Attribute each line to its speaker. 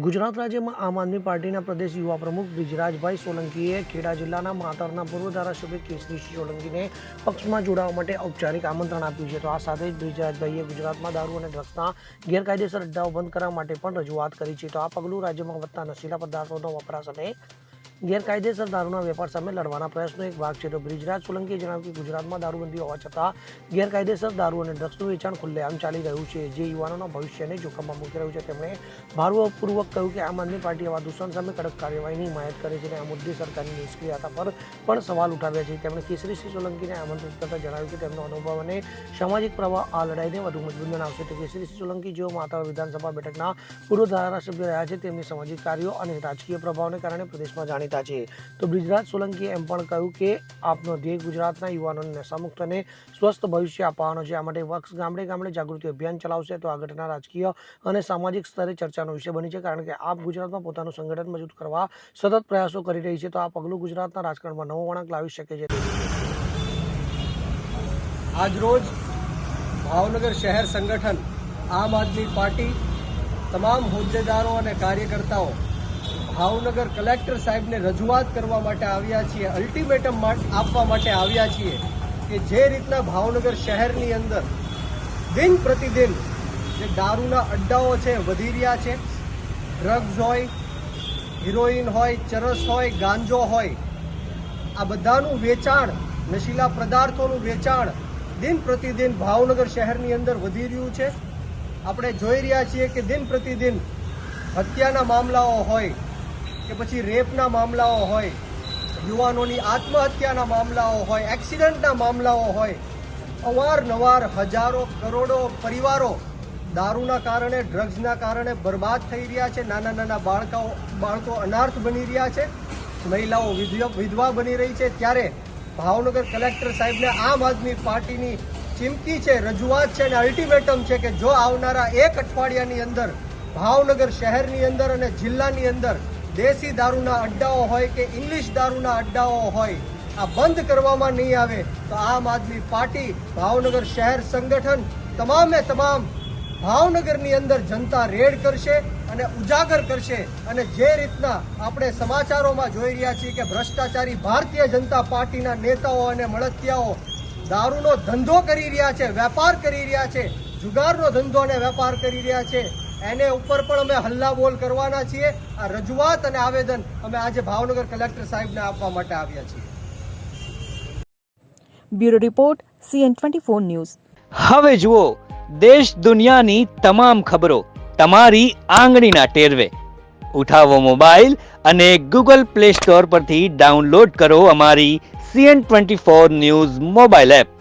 Speaker 1: ગુજરાત રાજ્યમાં આમ આદમી પાર્ટીના પ્રદેશ યુવા પ્રમુખ બ્રિજરાજભાઈ સોલંકીએ ખેડા જિલ્લાના માતરના પૂર્વ ધારાસભ્ય કેસરીસિંહ સોલંકીને પક્ષમાં જોડાવા માટે ઔપચારિક આમંત્રણ આપ્યું છે. તો આ સાથે જ બ્રિજરાજભાઈએ ગુજરાતમાં દારૂ અને ડ્રગ્સના ગેરકાયદેસર અડ્ડાઓ બંધ કરવા માટે પણ રજૂઆત કરી છે. તો આ પગલું રાજ્યમાં વધતા નશીલા પદાર્થોનો વપરાશ અને ગેરકાયદેસર દારૂના વેપાર સામે લડવાના પ્રયાસનો એક ભાગ છે. તો બ્રિજરાજ સોલંકીએ જણાવ્યું કે ગુજરાતમાં દારૂબંધી હોવા છતાં ગેરકાયદેસર દારૂ અને ડ્રગ્સનું વેચાણ ખુલ્લેઆમ ચાલી રહ્યું છે, જે યુવાનોના ભવિષ્યને જોખમમાં મૂકી રહ્યું છે. તેમણે ભારપૂર્વક કહ્યું કે આમ આદમી પાર્ટી આવા દૂષણ સામે કડક કાર્યવાહીની હિમાયત કરે છે અને આ મુદ્દે સરકારની નિષ્ક્રિયતા પર પણ સવાલ ઉઠાવ્યા છે. તેમણે કેસરીસિંહ સોલંકીને આમંત્રિત કરતા જણાવ્યું કે તેમનો અનુભવ અને સામાજિક પ્રવાહ આ લડાઈને વધુ મજબૂત બનાવશે. તો કેસરીસિંહ સોલંકી જેઓ માતર વિધાનસભા બેઠકના પૂર્વ ધારાસભ્ય રહ્યા છે, તેમની સામાજિક કાર્યો અને રાજકીય પ્રભાવને કારણે પ્રદેશમાં જાણીતા છે. તો બ્રિજરાજ સોલંકીએ એમ પણ કહ્યું કે આપનો ધ્યેય ગુજરાતના યુવાનોને નશામુક્ત અને સ્વસ્થ ભવિષ્ય આપવાનો છે. આ માટે પક્ષ ગામડે ગામડે જાગૃતિ અભિયાન ચલાવશે. તો આ ઘટના રાજકીય અને સામાજિક સ્તરે ચર્ચાનો વિષય બની છે, કારણ કે આપ ગુજરાતમાં પોતાનું સંગઠન મજબૂત કરવા સતત પ્રયાસો કરી રહી છે. તો આ પગલું ગુજરાતના રાજકારણમાં નવો વળાંક લાવી શકે છે.
Speaker 2: આજરોજ ભાવનગર શહેર સંગઠન આમ આદમી પાર્ટી તમામ હોદ્દેદારો અને કાર્યકર્તાઓ ભાવનગર કલેક્ટર સાહેબને રજૂઆત કરવા માટે આવ્યા છીએ, અલ્ટિમેટમ આપવા માટે આવ્યા છીએ કે જે રીતના ભાવનગર શહેરની અંદર દિન પ્રતિદિન જે દારૂના અડ્ડાઓ છે વધી રહ્યા છે, ડ્રગ્સ હોય, હિરોઈન હોય, ચરસ હોય, ગાંજો હોય, આ બધાનું વેચાણ, નશીલા પદાર્થોનું વેચાણ દિન પ્રતિદિન ભાવનગર શહેરની અંદર વધી રહ્યું છે. આપણે જોઈ રહ્યા છીએ કે દિન પ્રતિદિન હત્યાના મામલાઓ હોય કે પછી રેપના મામલાઓ હોય, યુવાનોની આત્મહત્યાના મામલાઓ હોય, એક્સિડન્ટના મામલાઓ હોય, અવારનવાર હજારો કરોડો પરિવારો દારૂના કારણે, ડ્રગ્સના કારણે બરબાદ થઈ રહ્યા છે. નાના નાના બાળકો અનાર્થ બની રહ્યા છે, મહિલાઓ વિધવા બની રહી છે. ત્યારે ભાવનગર કલેક્ટર સાહેબને આમ આદમી પાર્ટીની ચીમકી છે, રજૂઆત છે અને અલ્ટિમેટમ છે કે જો આવનારા એક અઠવાડિયાની અંદર ભાવનગર શહેરની અંદર અને જિલ્લાની અંદર દેશી દારૂના અડ્ડાઓ હોય કે ઇંગ્લિશ દારૂના અડ્ડાઓ હોય, આ બંધ કરવામાં નહીં આવે તો આમ આદમી પાર્ટી ભાવનગર શહેર સંગઠન તમામે તમામ ભાવનગરની અંદર જનતા રેડ કરશે અને ઉજાગર કરશે. અને જે રીતના આપણે સમાચારોમાં જોઈ રહ્યા છીએ કે ભ્રષ્ટાચારી ભારતીય જનતા પાર્ટીના નેતાઓ અને મળતિયાઓ દારૂનો ધંધો કરી રહ્યા છે, વેપાર કરી રહ્યા છે, જુગારનો ધંધો અને વેપાર કરી રહ્યા છે, એને ઉપર પણ અમે હલ્લાબોલ કરવાના છીએ. આ રજૂઆત અને આવેદન અમે આજે ભાવનગર કલેક્ટર સાહેબને આપવા માટે આવ્યા છીએ.
Speaker 3: Bureau report CN24 news.
Speaker 4: હવે જુઓ દેશ દુનિયાની તમામ ખબરો તમારી આંગળીના ટેરવે. ઉઠાવો મોબાઈલ અને Google Play Store પરથી ડાઉનલોડ કરો અમારી CN24 ન્યૂઝ મોબાઈલ એપ.